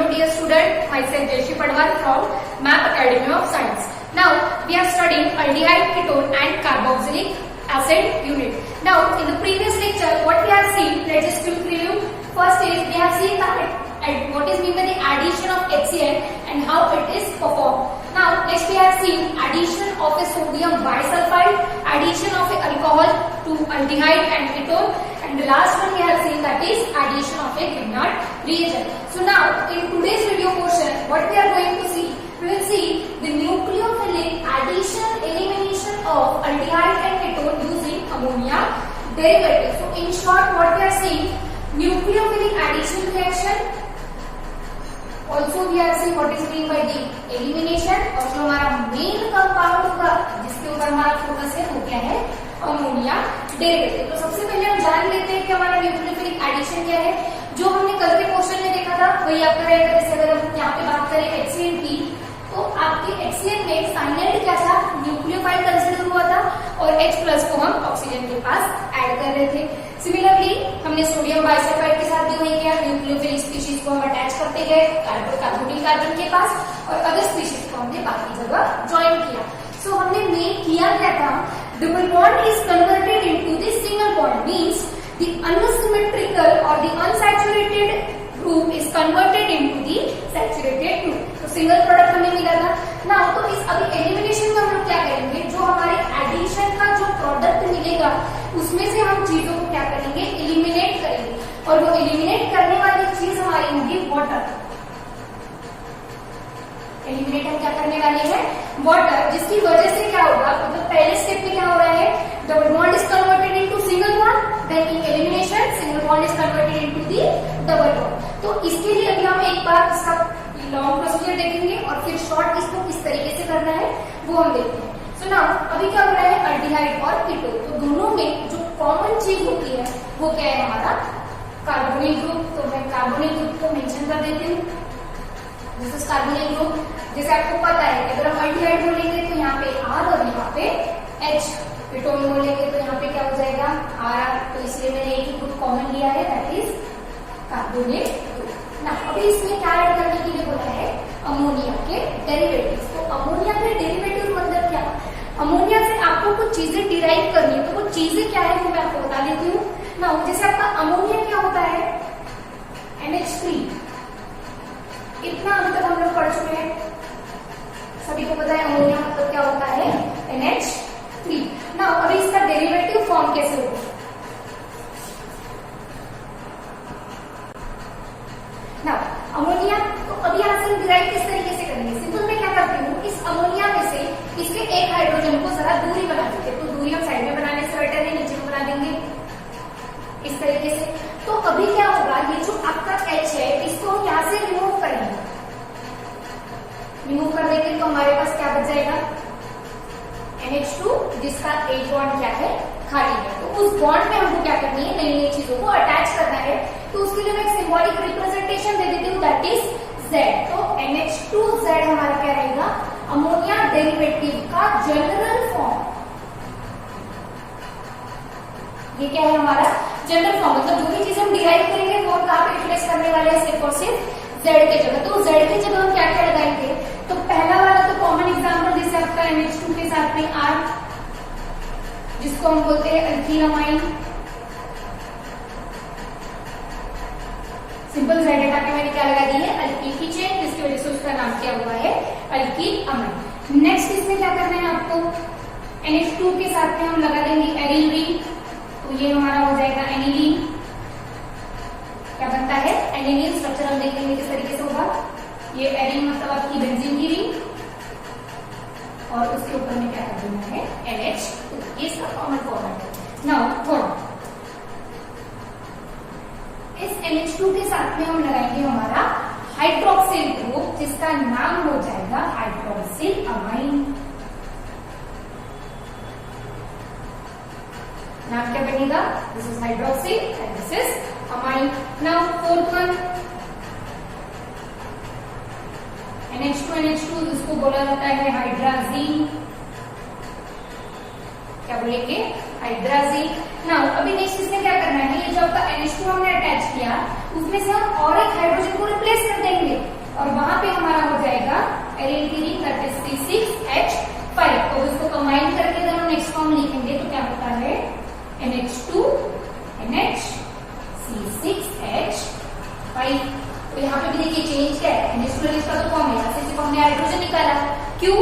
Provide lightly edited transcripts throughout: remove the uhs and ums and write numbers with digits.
afternoon, dear student. Myself Jayashree Padwar from MAP Academy of Science. Now we are studying aldehyde, ketone, and carboxylic acid unit. Now in the previous lecture, what we have seen, let's just quick review. First is we have seen that what is meant by the addition of HCl and how it is performed. Now next we have seen addition of a sodium bisulfide, addition of a alcohol to aldehyde and ketone, and the last one we have seen, that is addition of a Grignard reagent. So now in today's video portion, what we are going to see, we will see the nucleophilic addition elimination of aldehyde and ketone using ammonia derivative. So in short, what we are seeing, nucleophilic addition reaction. Also we are seeing what is meant by the elimination, और जो हमारा main compound होगा जिसके ऊपर हमारा focus है वो क्या है, अमोनिया डेरिवेटिव. तो सबसे पहले हम जान लेते हैं कि हमारा न्यूक्लियोफिलिक एडिशन क्या है. जो हमने कल के क्वेश्चन में देखा था वही आपका रहेगा. जैसे अगर हम यहाँ पे बात करें HCl की, तो आपके HCl में साइनाइड क्या था, न्यूक्लियोफाइल कंसिडर हुआ था और H+ को हम ऑक्सीजन के पास ऐड कर रहे थे. सिमिलरली हमने सोडियम बाइसल्फाइड के साथ भी वही किया, न्यूक्लियोफिलिक स्पीशीज को हम अटैच करते गए कार्बोनिल कार्बन के पास और अदर स्पीशीज को हमने बाकी जगह ज्वाइन किया. सो हमने मेन किया क्या था, double bond is converted into the single bond, means the unsymmetrical और the unsaturated group is converted into the saturated group. तो सिंगल प्रोडक्ट हमें मिला था ना. तो इस अभी एलिमिनेशन में हम लोग क्या करेंगे, जो हमारे एडिशन का जो प्रोडक्ट मिलेगा उसमें से हम चीजों को क्या करेंगे, एलिमिनेट करेंगे. और वो एलिमिनेट करने वाली चीज हमारी होगी वाटर. एलिमिनेट हम क्या करने वाले हैं, वाटर, जिसकी वजह से क्या होगा, तो पहले स्टेप में क्या हो रहा है, double bond is converted into single bond, then in elimination single bond is converted into the double bond. तो इसके लिए अभी हम एक बार इसका लॉन्ग प्रोसीजर देखेंगे और फिर शॉर्ट इसको किस तरीके से करना है वो हम देखते हैं. सो नाउ अभी क्या हो रहा है, अल्डिहाइड और कीटोन, तो दोनों में जो कॉमन चीज होती है वो क्या है, हमारा कार्बोनिल ग्रुप. तो मैं कार्बोनिल ग्रुप को मेंशन कर देती हूँ. This is carbonyl group. जैसे आपको पता है कि अगर हम अल्डिहाइड बोलेंगे तो यहाँ पे R और यहाँ पे H, कीटोन बोलेंगे तो यहाँ पे क्या हो जाएगा, R. तो इसलिए मैंने एक ही ग्रुप कॉमन लिया है, दैट इज कार्बोनिल ग्रुप. ना अभी इसमें क्या ऐड करने के लिए बोला है, अमोनिया के डेरिवेटिव्स. तो अमोनिया के डेरिवेटिव मतलब क्या, अमोनिया से आपको कुछ चीजें डिराइव करनी है. तो वो चीजें क्या है वो मैं आपको बता देती हूँ ना. जैसे आपका अमोनिया क्या होता है, NH3. इतना अभी तक हम लोग पढ़ चुके हैं, सभी को पता है अमोनिया मतलब क्या होता है, NH3. ना अभी इसका डेरिवेटिव फॉर्म कैसे होगा, ना अमोनिया. तो अभी यहाँ से डिराइव किस तरीके से करेंगे, सिंपल मैं क्या करती हूँ, इस अमोनिया में से इसके एक हाइड्रोजन को जरा दूरी बना देते हैं. तो दूरी हम साइड में बनाने से बेटर है, नीचे में बना देंगे इस तरीके से. तो अभी क्या होगा, ये जो आपका H है इसको हम यहाँ से रिमूव करेंगे. रिमूव कर देंगे तो हमारे पास क्या बच जाएगा, NH2, जिसका एक बॉन्ड क्या है, खाली है. तो उस बॉन्ड में हमको क्या करनी है, नई नई चीजों को अटैच करना है. तो उसके लिए मैं एक सिंबॉलिक रिप्रेजेंटेशन दे देती हूँ, दैट इज Z. तो NH2Z हमारा क्या रहेगा, अमोनिया डेरिवेटिव का जनरल फॉर्म. ये क्या है हमारा जनरल फॉर्म, मतलब जो भी चीज हम डिराइव करेंगे वो हम कहाँ पे रिप्लेस करने वाले हैं, सिर्फ और सिर्फ Z के जगह. तो Z की जगह हम क्या क्या लगाएंगे, तो पहला वाला तो कॉमन एग्जाम्पल जैसे आपका NH2 के साथ में R, जिसको हम बोलते हैं अल्कीनामाइन. सिंपल Z हटा के मैंने क्या लगा दी है, अल्कीन की चेन, जिसकी वजह से उसका नाम क्या हुआ है, अल्कीन अमाइन. नेक्स्ट इसमें क्या करना है आपको, NH2 के साथ में हम लगा देंगे एनिलीन. तो ये हमारा हो जाएगा एनिलीन. क्या बनता है, एनिलीन. स्ट्रक्चर हम देखेंगे किस तरीके से होगा. ये एरिन मतलब आपकी बेंजीन की रिंग और उसके ऊपर में क्या कर देना है, NH2. ये इसका कॉमन फॉर्मेट है. नाउ थर्ड, इस NH2 के साथ में हम लगाएंगे हमारा हाइड्रोक्सिल ग्रुप, जिसका नाम हो जाएगा हाइड्रोक्सिल अमाइन. नाम क्या बनेगा, this is hydroxyl and this is amine. Now fourth one, NH2 जिसको बोला जाता है हाइड्राजीन. क्या बोलेंगे, हाइड्राजीन. नाउ अभी नेक्स्ट इसमें क्या करना है, ये जो आपका NH2 हमने अटैच किया उसमें से हम और एक हाइड्रोजन को रिप्लेस कर देंगे. 5। तो यहाँ पे भी देखिए चेंज क्या है, NH2 इसका तो फॉर्म है, यहाँ से हमने हाइड्रोजन निकाला, क्यों,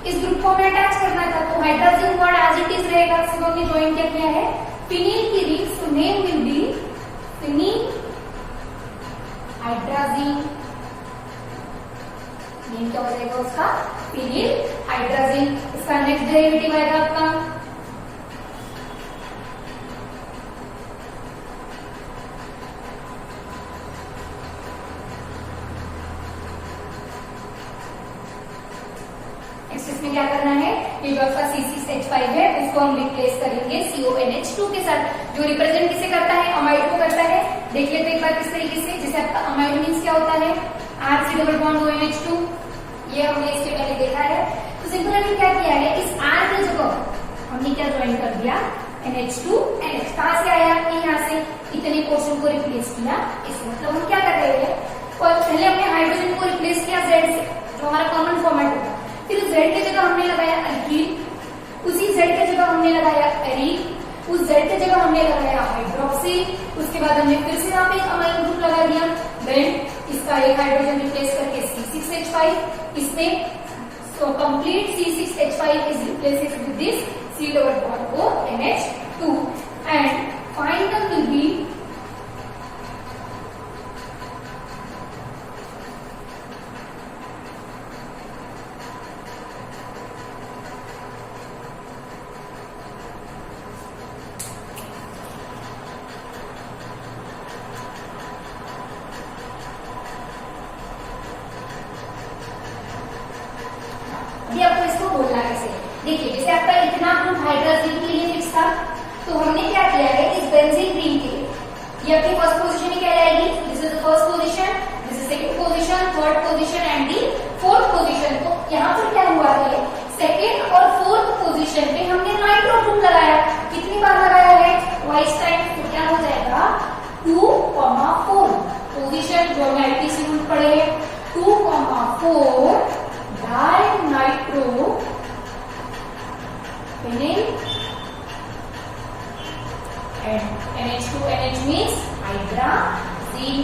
इस ग्रुप को हमें अटैच करना था, तो hydrogen word as it is रहेगा, सिर्फ हमने ज्वाइन क्या किया है, फिनिल की ring, so name will be phenyl hydrazine, name क्या हो जाएगा उसका, फिनिल हाइड्राजीन। इसका नेक्स्ट डेरिवेटिव आएगा आपका इसमें क्या करना है, ये जो आपका C6H5 है उसको हम रिप्लेस करेंगे CONH2 के साथ, जो रिप्रेजेंट किसे करता है, अमाइड को करता है। देख लेते एक बार किस तरीके से, जैसे आपका अमाइड मीन्स क्या होता है, RC डबल बॉन्ड ONH2, ये हमने इसके पहले देखा है। तो सिंपल हमने क्या किया है, इस R की जगह हमने क्या ज्वाइन कर दिया, NH2 NH, कहां से आया, यहाँ से इतने पोर्शन को रिप्लेस किया, इसमें मतलब हम क्या कर रहे हैं, और पहले हमने हाइड्रोजन को रिप्लेस किया Z से, जो हमारा कॉमन फॉर्मेट होगा, फिर Z की जगह हमने लगाया अल्कीन, उसी Z की जगह हमने लगाया एरीन, उस Z की जगह हमने लगाया हाइड्रोक्सी, उसके बाद हमने फिर से यहाँ पे एक अमाइन ग्रुप लगा दिया, देन इसका एक हाइड्रोजन रिप्लेस करके C6H5, इसमें so complete C6H5 is replaced with this C double bond O NH2 and final will be आपको इसको बोलना कैसे, देखिए जैसे आपका इतना ग्रुप हाइड्रोजन के लिए फिक्स था, तो हमने क्या किया है, इस बेंजीन रिंग के ये अपनी फर्स्ट पोजीशन ही कहलाएगी, this is the first position, this is second position, third position and the fourth position. तो यहाँ पर क्या हुआ है, सेकंड और फोर्थ पोजीशन पे हमने नाइट्रो ग्रुप लगाया, कितनी बार लगाया है, ट्वाइस टाइम, तो क्या हो जाएगा 2,4 पोजीशन, जो हमने आईटीसी रूल पढ़े हैं, 2,4 dinitro phenyl and NH2NH means hydrazine।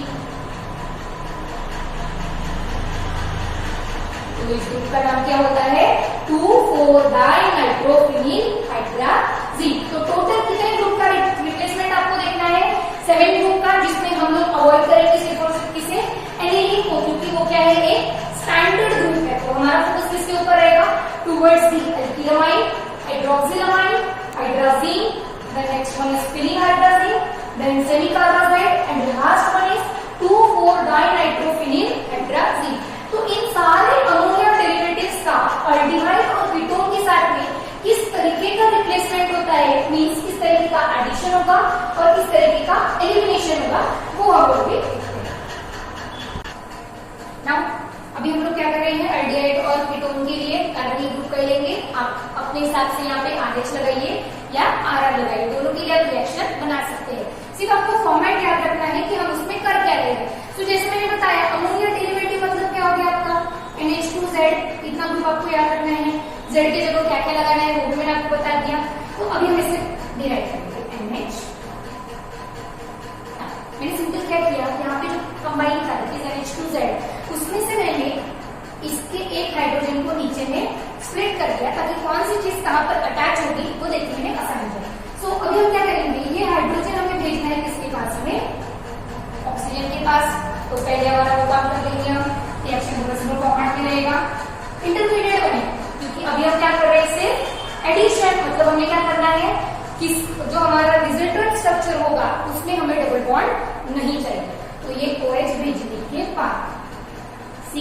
तो इस ग्रुप का नाम क्या होता है, 2,4-डाइनाइट्रोफिनिल हाइड्राजीन। तो टोटल कितने ग्रुप का रिप्लेसमेंट आपको देखना है, 7 ग्रुप का, जिसमें हम लोग अवॉइड करेंगे सिर्फ और सिर्फ किसे, एनिलीन को, क्योंकि वो क्या है, एक स्टैंडर्ड ग्रुप है। तो हमारा फोकस किसके ऊपर रहेगा, towards the alkylamine, hydroxylamine, hydrazine, the next one is phenylhydrazine, then semicarbazide and the last one is 2,4-dinitrophenyl hydrazine। तो इन सारे अमोनियम डेरिवेटिव्स का अल्डिहाइड और कीटोन के साथ में किस तरीके का रिप्लेसमेंट होता है, मींस किस तरीके का एडिशन होगा और किस तरीके का एलिमिनेशन होगा, वो हम लोग भी नाउ अभी हम लोग क्या कर रहे हैं, एल्डिहाइड और कीटोन के लिए कार्बोनिल ग्रुप कर लेंगे। आप अपने हिसाब से यहाँ पे RH लगाइए या RR लगाइए, दोनों के लिए आप रिएक्शन बना सकते हैं। सिर्फ आपको फॉर्मेट याद रखना है कि हम उसमें कर क्या रहे हैं। तो जैसे मैंने बताया, अमोनिया डेरिवेटिव मतलब क्या हो गया आपका, NH2Z, इतना ग्रुप आपको याद रखना है, Z की जगह क्या क्या लगाना है वो भी मैंने आपको बता दिया। तो अभी हम इसे डिराइव करेंगे, NH, मैंने सिंपल क्या किया, यहाँ पे जो कंबाइन था NH2Z, उसमें से मैंने इसके एक हाइड्रोजन को नीचे में स्प्लिट कर दिया, ताकि कौन सी चीज कहां पर अटैच होगी वो देखने में आसान हो जाए। सो अभी हम क्या करेंगे, ये हाइड्रोजन हमें भेजना है किसके पास में, ऑक्सीजन के पास। तो पहले हमारा वो काम कर लेंगे हम, रिएक्शन रिवर्सिबल फॉर्मेट में रहेगा, इंटरमीडिएट बने, क्योंकि अभी हम क्या कर रहे हैं, इसे एडिशन, मतलब हमें क्या करना है, किस जो हमारा रिजल्टेंट स्ट्रक्चर होगा उसमें हमें डबल बॉन्ड नहीं चाहिए। तो ये OH भेजने के बाद C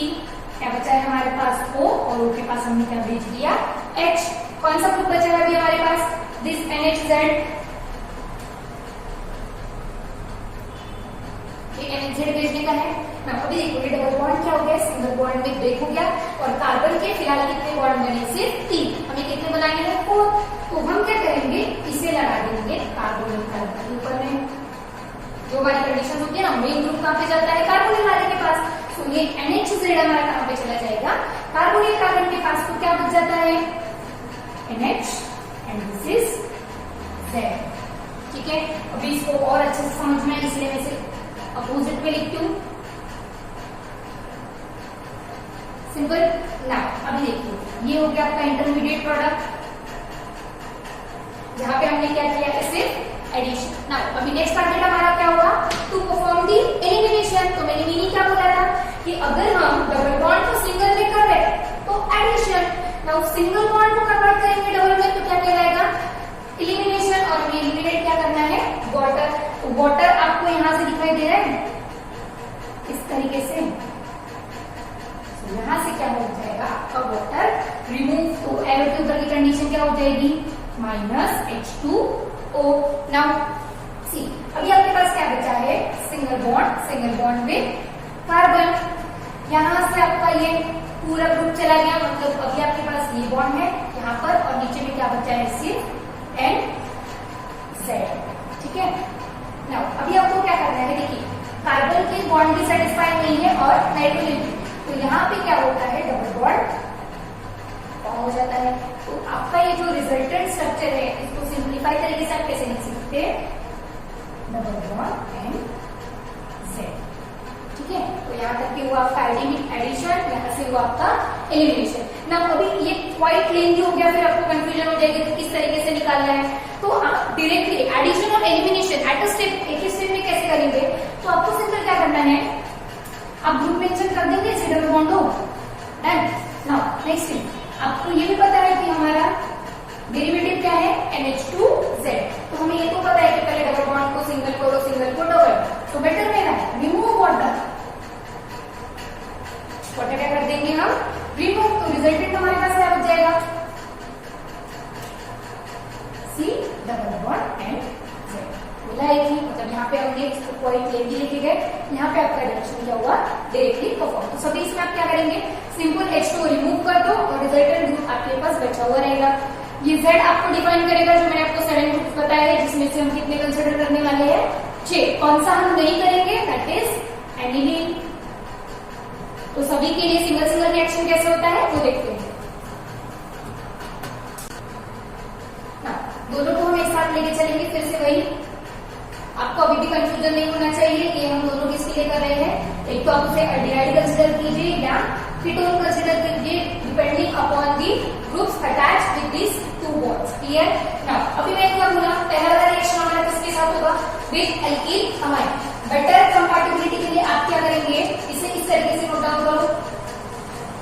क्या बचा है हमारे पास, O, और O के पास हमने क्या भेज दिया, H। कौन सा ग्रुप बचा है अभी हमारे पास, दिस NHZ, NHZ भेजने का है ना। अभी देखो ये डबल बॉन्ड क्या हो गया, सिंगल बॉन्ड में ब्रेक हो गया, और कार्बन के फिलहाल कितने बॉन्ड बने, सिर्फ 3, हमें कितने बनाने हैं, 4। तो हम क्या करेंगे, इसे लगा देंगे कार्बोनिल कार्बन के ऊपर में। जो हमारी कंडीशन होती है ना, मेन ग्रुप कहाँ पे जाता है, कार्बोनिल वाले के पास। तो ये NHZ हमारा कहाँ पे चला जाएगा, कार्बोनिल कार्बन के पास। तो क्या बच जाता है, NH and this is Z। ठीक है, अभी इसको और अच्छे से समझना है, इसलिए मैं इसे अपोजिट में लिखती हूँ। सिंपल ना। अभी देखिए ये हो गया आपका इंटरमीडिएट प्रोडक्ट, जहां पे हमने क्या किया इसे एडिशन। ना अभी नेक्स्ट टारगेट हमारा क्या हुआ, टू परफॉर्म दी एलिमिनेशन। तो मैंने मीनिंग क्या बोला था कि अगर हम डबल बॉन्ड को सिंगल में कर रहे हैं तो एडिशन, ना सिंगल बॉन्ड को कन्वर्ट करेंगे डबल में तो क्या कहलाएगा एलिमिनेशन। और हमें एलिमिनेट क्या करना है वाटर। तो वाटर आपको यहां से दिखाई दे रहा है इस तरीके से, तो यहां से क्या हो जाएगा आपका वाटर रिमूव। तो एरो के ऊपर की कंडीशन क्या हो जाएगी -H2O। नाउ सी अभी आपके पास क्या बचा है सिंगल बॉन्ड में कार्बन। यहां से आपका ये पूरा ग्रुप चला गया, मतलब अभी आपके पास ये बॉन्ड है यहाँ पर और नीचे में क्या बचा है सिर्फ NZ। ठीक है। नाउ अभी आपको क्या करना है, देखिए कार्बन के बॉन्ड भी सेटिस्फाई नहीं है और नाइट्रोजन, तो यहाँ पे क्या होता है डबल बॉन्ड हो जाता है। तो आपका ये जो रिजल्टेंट स्ट्रक्चर है इसको सिंप्लीफाई तरीके से आप कैसे लिख सकते हैं डबल बॉन्ड NZ। ठीक है। तो यहाँ तक की हुआ आपका एडिशन, यहाँ से हुआ आपका एलिमिनेशन। ना अभी ये क्वाइट लेंथी हो गया, फिर आपको कंफ्यूजन हो जाएगी कि किस तरीके से निकालना है। तो आप डायरेक्टली एडिशन और एलिमिनेशन एट अ स्टेप, एक ही स्टेप में कैसे करेंगे, तो आपको सिंपल क्या करना है, आप ग्रुप मेंशन कर देंगे इसे डबल बॉन्ड हो। डन। नाउ नेक्स्ट थिंग, आपको ये भी पता है कि हमारा डेरिवेटिव क्या है NH2Z। तो हमें ये तो पता है कि पहले डबल बॉन्ड को सिंगल करो, सिंगल को डबल, तो बेटर मेरा है रिमूव वाटर। वाटर क्या कर देंगे हम रिमूव, तो रिजल्टेंट हमारे पास क्या बच जाएगा C डबल बॉन्ड NZ। मिला है कि मतलब यहाँ पे हमने इसको पॉइंट लेके लिखे गए, यहाँ पे आपका डायरेक्शन क्या हुआ डायरेक्टली परफॉर्म। तो सभी इसमें आप क्या करेंगे सिंपल H2 रिमूव कर दो और रिजल्टेंट ग्रुप आपके पास बचा हुआ रहेगा। ये Z आपको डिफाइन करेगा जो मैंने आपको 7 ग्रुप बताया है, जिसमें से हम कितने कंसिडर करने वाले हैं 6। कौन सा हम नहीं करेंगे दैट इज एनिलीन। तो सभी के लिए सिंगल सिंगल रिएक्शन कैसे होता है वो देखते हैं। दोनों को हम एक साथ लेके चलेंगे, फिर से वही, आपको अभी भी कंफ्यूजन नहीं होना चाहिए कि हम दोनों किसके लिए कर रहे हैं। एक तो आप उसे एल्डिहाइड कंसिडर कीजिए या कीटोन कंसिडर कीजिए depending upon the groups attached with this two bonds. Clear. Now अभी मैं क्या बोला, पहला वाला रिएक्शन हमारा किसके साथ होगा with alkyl amine. Better compatibility के लिए आप क्या करेंगे, इसे इस तरीके से नोट डाउन करो,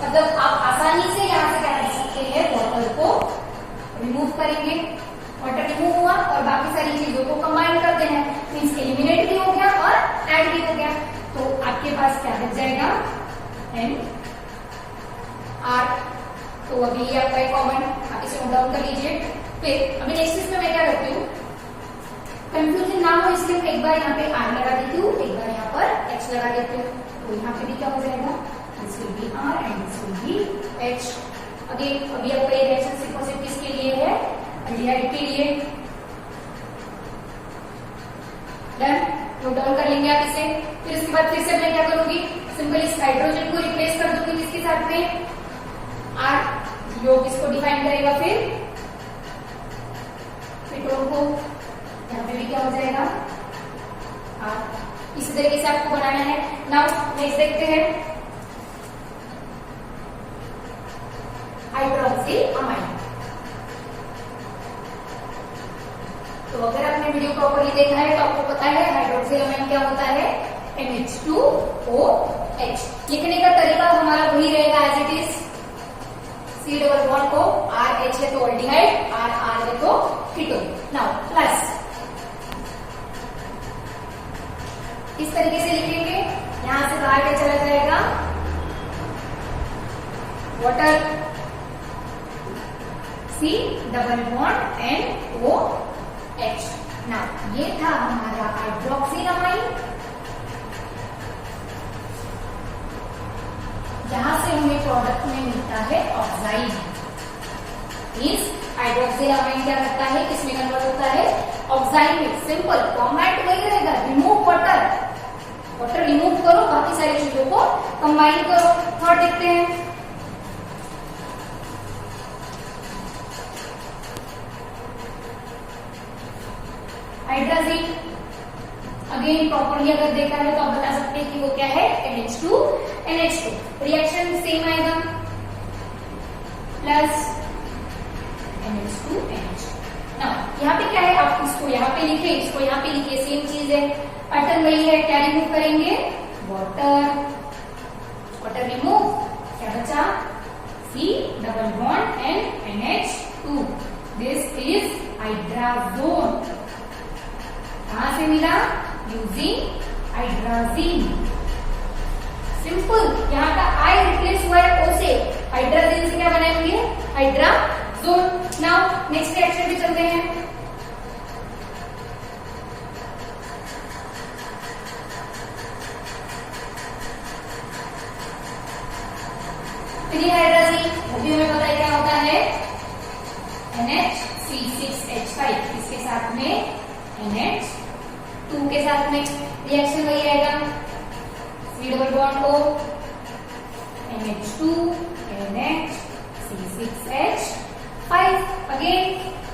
मतलब आप आसानी से यहाँ से क्या कर सकते हैं वाटर को रिमूव करेंगे। वाटर रिमूव हुआ और बाकी सारी चीजों को कंबाइन करते हैं, मीन्स एलिमिनेट भी हो गया और ऐड भी हो गया। तो आपके पास क्या बच जाएगा NR। तो अभी ये आपका कॉमन, आप इसे नोट डाउन कर लीजिए। फिर अभी नेक्स्ट इसमें मैं क्या करती हूँ, कंफ्यूजन ना हो इसलिए एक बार यहाँ पे R लगा देती हूँ, एक बार यहाँ पर H लगा देती हूँ। तो यहाँ पे भी क्या हो जाएगा this will be R and this will be H। Again अभी आपका ये रिएक्शन सिक्वेंस किसके लिए है एल्डिहाइड के लिए। डन। नोट डाउन कर लेंगे आप इसे। फिर इसके बाद फिर से मैं क्या करूंगी, सिंपल इस हाइड्रोजन को रिप्लेस कर दूंगी किसके साथ में R, योग इसको डिफाइन करेगा। फिर कीटोन को यहाँ पे भी क्या हो जाएगा R। इसी तरीके से आपको बनाना है। नाउ नेक्स्ट देखते हैं हाइड्रोक्सिल अमाइन। तो अगर आपने वीडियो प्रॉपर्ली देखा है तो आपको पता है हाइड्रोक्सिल अमाइन क्या होता है NH2OH। लिखने का तरीका हमारा वही रहेगा as it is, C double bond को RH है तो एल्डिहाइड, R है तो कीटोन। नाउ प्लस इस तरीके से लिखेंगे, यहां से बाहर क्या चला जाएगा water, C double bond NOH। Now ये था हमारा हाइड्रोक्सिल अमाइन, जहां से हमें प्रोडक्ट में मिलता है ऑक्साइड। इस हाइड्रोक्सिल अमाइन क्या करता है, किसमें कन्वर्ट होता है ऑक्साइड में। सिंपल फॉर्मेट वही रहेगा, रिमूव वाटर, वाटर रिमूव करो, बाकी सारी चीजों को कंबाइन करो। थर्ड देखते हैं हाइड्राजीन। अगेन प्रॉपर्ली अगर देखा है तो आप बता सकते हैं कि वो क्या है NH2 NH2। रिएक्शन सेम आएगा, प्लस NH2NH। नाउ यहाँ पे क्या है, आप इसको यहाँ पे लिखे, इसको यहाँ पे लिखे, सेम चीज है, पैटर्न वही है। क्या रिमूव करेंगे, वाटर, वाटर रिमूव, क्या बचा, C double bond and NH2। This is hydrazone. कहां से मिला, यूजिंग हाइड्राजीन। सिंपल, यहाँ का आई रिप्लेस हुआ है ओ से, हाइड्राजीन से क्या बनाएंगे, हाइड्राजोन। नाउ नेक्स्ट रिएक्शन पे चलते हैं। हाइड्राजीन अभी हमें पता है क्या होता है, NH3CH5, इसके साथ में NH2 के साथ में रिएक्शन वही रहेगा, C double bond O, NH2 NH3CH5। Again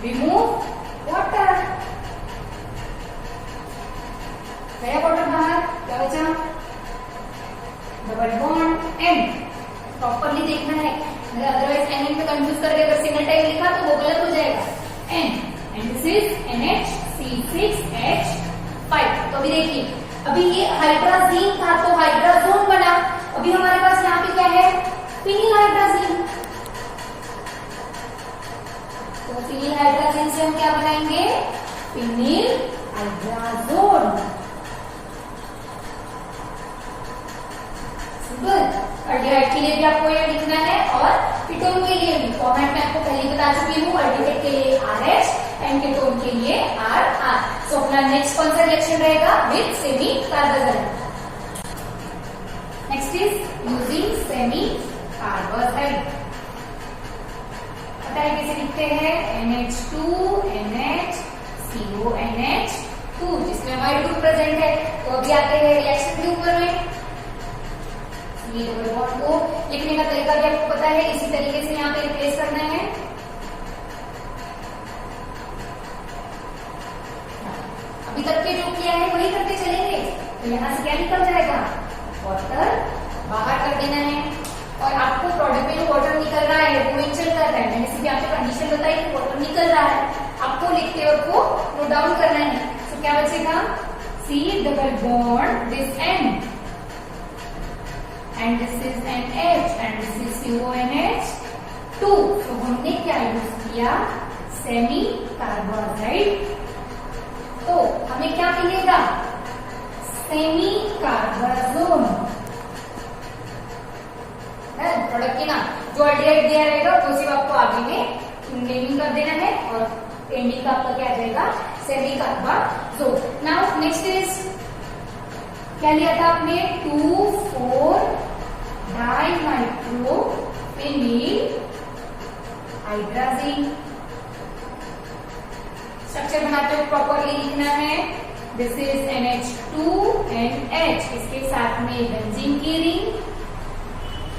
remove water, गया वाटर बाहर, क्या बचा, डबल बॉन्ड N। प्रॉपरली देखना है, अदरवाइज N में कंफ्यूज करके अगर सिंगल टाइप लिखा तो वो गलत हो जाएगा। N and this is NH3CH5। तो अभी देखिए, अभी ये हाइड्राजीन था तो हाइड्राजोन बना। अभी हमारे पास यहाँ पे क्या है, फिनिल हाइड्राजीन। तो फिनिल हाइड्राजीन से हम क्या बनाएंगे, फिनिल हाइड्राजोन। सिंपल। अल्डिहाइड के लिए भी आपको ये लिखना है और कीटोन के लिए भी। फॉर्मेट में आपको पहले बता चुकी हूँ, अल्डिहाइड के लिए RH एंड कीटोन के लिए RR। सो अपना नेक्स्ट कौन सा रिएक्शन रहेगा, with semicarbazide. Next is using semicarbazide. पता है कैसे लिखते हैं, NH2 NH CONH2, जिसमें हमारे ग्रुप प्रेजेंट है। तो अभी आते हैं रिएक्शन के ऊपर में। ये डबल बॉन्ड को लिखने का तरीका भी आपको पता है, इसी तरीके से यहाँ पे रिप्लेस करना है। अभी तक के जो किया है वही करते चलेंगे। तो यहाँ से क्या निकल जाएगा, वाटर बाहर कर देना है। और आपको प्रोडक्ट में जो वाटर निकल रहा है वो इंचल कर रहा है, मैंने सिर्फ यहाँ पे कंडीशन बताई कि वाटर निकल रहा है, आपको लिखते वक्त को नोट डाउन करना है। तो क्या बचेगा, C double bond this N and this is NH and this is CONH2। तो हमने क्या यूज किया, सेमी कार्बोजाइड। तो हमें क्या मिलेगा, सेमी कार्बाजोन। प्रोडक्ट के नाम जो अल्डिहाइड दिया रहेगा तो सिर्फ आपको आगे में नेमिंग कर देना है और एंडिंग का आपका क्या आ जाएगा, सेमी कार्बाजोन। नाउ नेक्स्ट इज, क्या लिया था आपने, 2,4 डाइनाइट्रो फिनिल हाइड्राजीन। स्ट्रक्चर बनाते हुए प्रॉपरली लिखना है, दिस इज NH2NH, इसके साथ में बेंजीन की रिंग,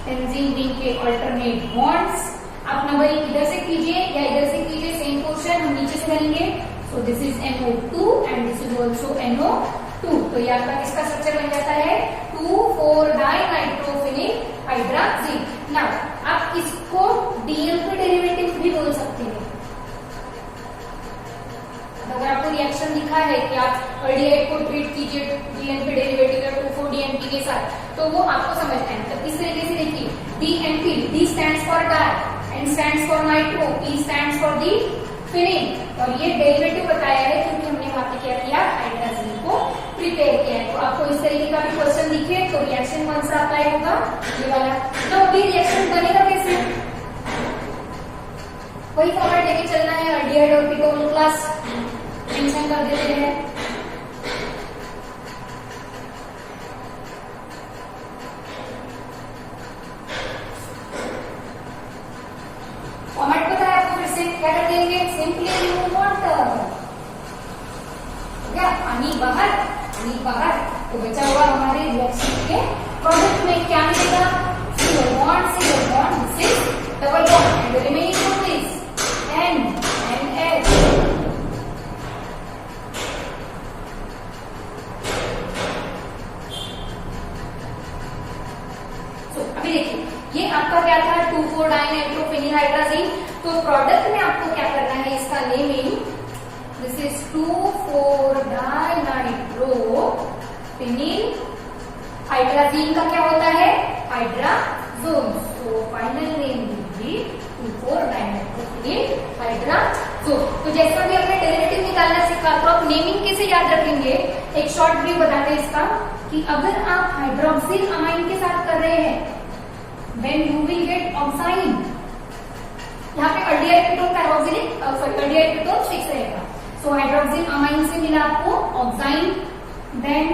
बेंजीन रिंग के अल्टरनेट बॉन्ड्स। आप नंबरिंग इधर से कीजिए या इधर से कीजिए, सेम पोर्शन हम नीचे से करेंगे। So this is NO2 and this is also NO2। तो ये आपका किसका स्ट्रक्चर बन जाता है, 2,4 डाइनाइट्रोफिनिल हाइड्राजीन। नाउ आप इसको डीएन के डेरिवेटिव भी बोल सकते हैं। अगर आपको रिएक्शन लिखा है कि आप अल्डिहाइड को ट्रीट कीजिए डीएन के डेरिवेटिव या 2,4-DNP के साथ, तो वो आपको समझना है। तो इस तरीके से देखिए, DNP, D stands for di, N stands for nitro, P stands for the phenyl. और ये डेरिवेटिव बताया है क्योंकि हमने वहां पे क्या किया, हाइड्राजीन को प्रिपेयर किया है। तो आपको इस तरीके का भी क्वेश्चन दिखे तो रिएक्शन कौन सा अप्लाई होगा, ये वाला। तो अभी रिएक्शन बनेगा कैसे, वही फॉर्मेट लेके चलना है, अल्डिहाइड और कीटोन क्लास मेंशन कर देते हैं। फॉर्मेट पता है आपको, फिर से क्या कर देंगे, सिंपली रिमूव वाटर। क्या पानी बाहर, पानी बाहर, तो बचा हुआ हमारे रिएक्शन के प्रोडक्ट में क्या मिलेगा, single bond, this is double bond and the remaining group is N and H। तो अभी देखिए ये आपका क्या था 2,4-डाइनाइट्रोफिनिलहाइड्राजीन। तो प्रोडक्ट में आपको क्या करना है, इसका नेमिंग, दिस इज 2,4-डाइनाइट्रोफिनिलहाइड्राजीन का क्या होता है, हाइड्राजोन। तो फाइनल नेम विल बी 2,4-डाइनाइट्रोफिनिलहाइड्राजोन। तो जैसा भी आपने डेरिवेटिव निकालना सीखा, तो आप नेमिंग कैसे याद रखेंगे, एक शॉर्ट व्यू बताते हैं इसका, कि अगर आप हाइड्रोक्सिल अमाइन के साथ कर रहे हैं, then you will get oxine. यहाँ पे aldehyde ketone carboxylic aldehyde ketone 6 रहेगा। सो हाइड्रोक्सिल अमाइन से मिला आपको oxine, then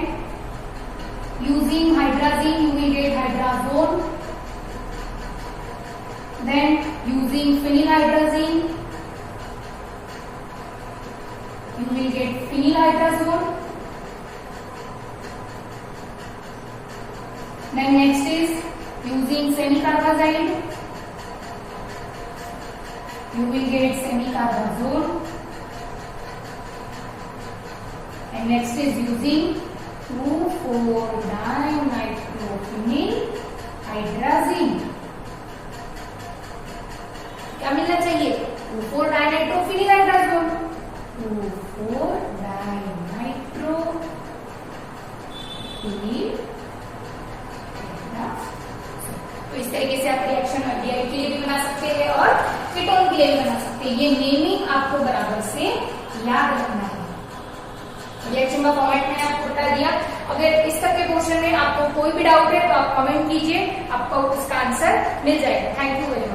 using hydrazine you will get hydrazone, then using phenylhydrazine you will get phenylhydrazone. Then next is using semicarbazide, you will get semicarbazole. And next is using 2,4-diनिट्रोफिनिलहाइड्राजीन। क्या मिलना चाहिए, 2,4-डाइनिट्रोफिनिलहाइड्राजोन, 2,4-डाइनिट्रोफिनिलहाइड्राजोन। तो इस तरीके से आप रिएक्शन अल्डिहाइड के लिए भी बना सकते हैं और कीटोन के लिए भी बना सकते हैं। ये नेमिंग आपको बराबर से याद रखना है। रिएक्शन का फॉर्मेट मैंने आपको बता दिया। अगर इस तक के क्वेश्चन में आपको कोई भी डाउट है तो आप कमेंट कीजिए, आपको उसका आंसर मिल जाएगा। Thank you very much.